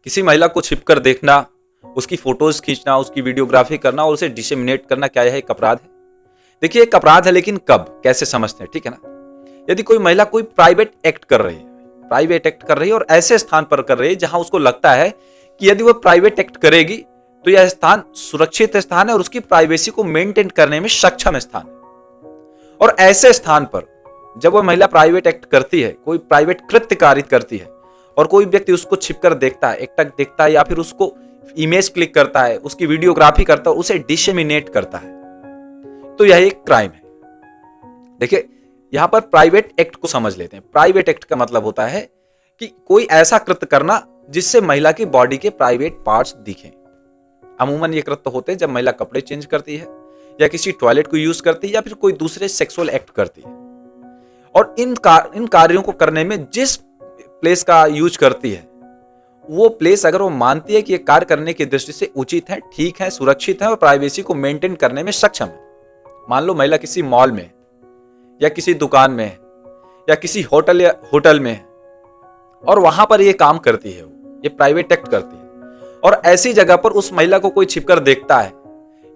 किसी महिला को छिपकर देखना, उसकी फोटोज खींचना, उसकी वीडियोग्राफी करना और उसे डिसेमिनेट करना क्या है? एक अपराध है। देखिए एक अपराध है, लेकिन कब, कैसे समझते हैं, ठीक है ना। यदि कोई महिला कोई प्राइवेट एक्ट कर रही है, और ऐसे स्थान पर कर रही है जहां उसको लगता है कि यदि वो प्राइवेट एक्ट करेगी तो यह स्थान सुरक्षित स्थान है और उसकी प्राइवेसी को मेंटेन करने में सक्षम स्थान है। और ऐसे स्थान पर जब वह महिला प्राइवेट एक्ट करती है, कोई प्राइवेट कृत्य कारित करती है और कोई व्यक्ति उसको छिपकर देखता है, एकटक देखता है या फिर उसको इमेज क्लिक करता है, उसकी वीडियोग्राफी करता है, उसे डिसेमिनेट करता है, तो यह एक क्राइम है। देखिए यहां पर प्राइवेट एक्ट को समझ लेते हैं। प्राइवेट एक्ट का मतलब होता है कि कोई ऐसा कृत्य करना जिससे महिला की बॉडी के प्राइवेट पार्ट्स दिखें। अमूमन ये कृत्य होते हैं जब महिला कपड़े चेंज करती है या किसी टॉयलेट को यूज करती है या फिर कोई दूसरे सेक्सुअल एक्ट करती है। और इन कार्यों को करने में जिस प्लेस का यूज करती है, वो प्लेस अगर वो मानती है कि ये कार्य करने की दृष्टि से उचित है, ठीक है, सुरक्षित है और प्राइवेसी को मेंटेन करने में सक्षम है। मान लो महिला किसी मॉल में या किसी दुकान में या किसी होटल में और वहां पर ये काम करती है, ये प्राइवेट एक्ट करती है, और ऐसी जगह पर उस महिला को कोई छिपकर देखता है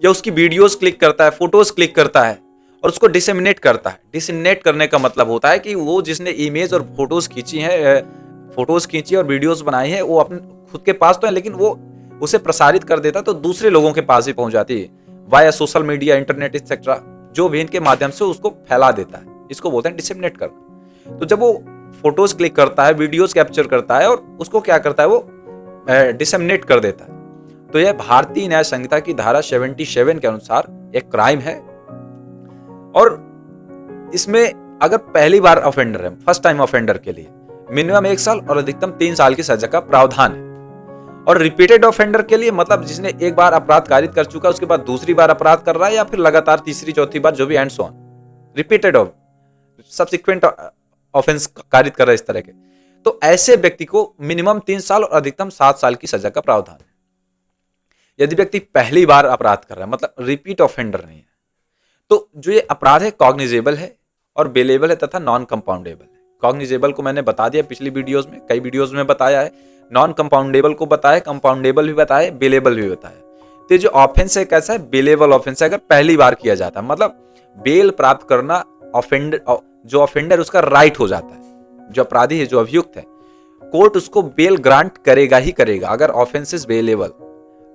या उसकी वीडियोस क्लिक करता है, फोटोज क्लिक करता है और उसको डिसेमिनेट करता है। डिसेमिनेट करने का मतलब होता है कि वो जिसने इमेज और फोटोज खींची और वीडियोस बनाई है, वो अपने खुद के पास तो है लेकिन वो उसे प्रसारित कर देता है तो दूसरे लोगों के पास ही पहुंच जाती है via social media, internet etcetera, जो भी इनके माध्यम से उसको फैला देता है। इसको बोलते हैं डिसेमिनेट करना। तो जब वो फोटोज क्लिक करता है, वीडियोस कैप्चर करता है और उसको क्या करता है, वो डिसेमिनेट कर देता है, तो यह भारतीय न्याय संहिता की धारा 77 के अनुसार एक क्राइम है। और इसमें अगर पहली बार ऑफेंडर है, फर्स्ट टाइम ऑफेंडर के लिए मिनिमम 1 साल और अधिकतम 3 साल की सजा का प्रावधान है। और रिपीटेड ऑफेंडर के लिए मतलब जिसने एक बार अपराध कारित कर चुका है, उसके बाद दूसरी बार अपराध कर रहा है या फिर लगातार तीसरी चौथी बार, जो भी and so on, repeated subsequent offence कारित कर रहा है इस तरह के, तो ऐसे व्यक्ति को मिनिमम 3 साल और अधिकतम 7 साल की सजा का प्रावधान है। यदि व्यक्ति पहली बार अपराध कर रहा है, मतलब रिपीट ऑफेंडर नहीं है, तो जो ये अपराध है कॉग्निजेबल है और बेलेबल है तथा नॉन कंपाउंडेबल है। कॉग्निजेबल को मैंने बता दिया पिछली वीडियोस में, कई वीडियोस में बताया है, नॉन कंपाउंडेबल को बताया, कंपाउंडेबल भी बताया, बेलेबल भी बताया। तो जो ऑफेंस है कैसा है, बेलेबल ऑफेंस है अगर पहली बार किया जाता है, मतलब बेल प्राप्त करना जो ऑफेंडर उसका राइट हो जाता है। जो अपराधी है, जो अभियुक्त है, कोर्ट उसको बेल ग्रांट करेगा ही करेगा अगर ऑफेंस इज बेलेबल,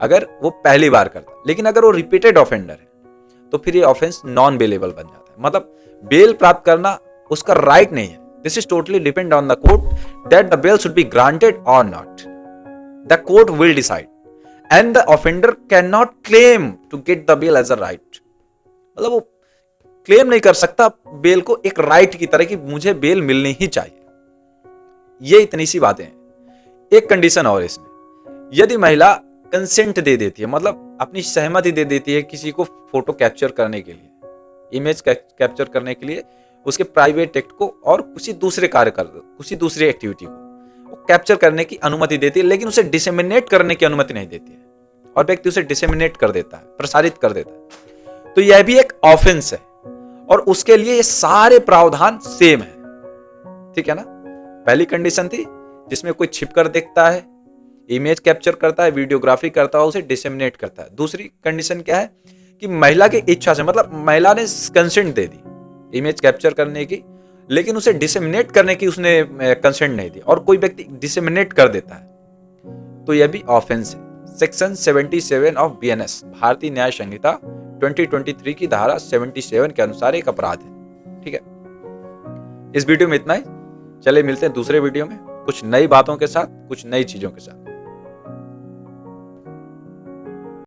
अगर वो पहली बार करता है। लेकिन अगर वो रिपीटेड ऑफेंडर है तो फिर ये ऑफेंस नॉन बेलेबल बन जाता है, मतलब बेल प्राप्त करना उसका राइट नहीं है। This is totally depend on the court that the bail should be granted or not. The court will decide, and the offender cannot claim to get the bail as a right. मतलब वो claim नहीं कर सकता bell को एक right की तरह कि मुझे बेल मिलनी ही चाहिए। ये इतनी सी बातें हैं। एक कंडीशन और इसमें, यदि महिला कंसेंट दे देती है, मतलब अपनी सहमति दे देती है किसी को फोटो कैप्चर करने के लिए, इमेज कैप्चर करने के लिए, उसके प्राइवेट एक्ट को और किसी दूसरे एक्टिविटी को वो कैप्चर करने की अनुमति देती है, लेकिन उसे डिसेमिनेट करने की अनुमति नहीं देती है, और व्यक्ति उसे डिसेमिनेट कर देता है, प्रसारित कर देता है, तो यह भी एक ऑफेंस है और उसके लिए ये सारे प्रावधान सेम है। ठीक है ना। पहली कंडीशन थी जिसमें कोई छिपकर देखता है, इमेज कैप्चर करता है, वीडियोग्राफी करता है, उसे डिसेमिनेट करता है। दूसरी कंडीशन क्या है कि महिला की इच्छा से, मतलब महिला ने कंसेंट दे दी इमेज कैप्चर करने की, लेकिन उसे डिसेमिनेट करने की उसने कंसेंट नहीं दी, और कोई व्यक्ति डिसेमिनेट कर देता है, तो यह भी ऑफेंस है। सेक्शन 77 ऑफ बीएनएस, भारतीय न्याय संहिता 2023 की धारा 77 के अनुसार एक अपराध है। ठीक है, इस वीडियो में इतना ही। चले मिलते हैं दूसरे वीडियो में कुछ नई बातों के साथ, कुछ नई चीजों के साथ।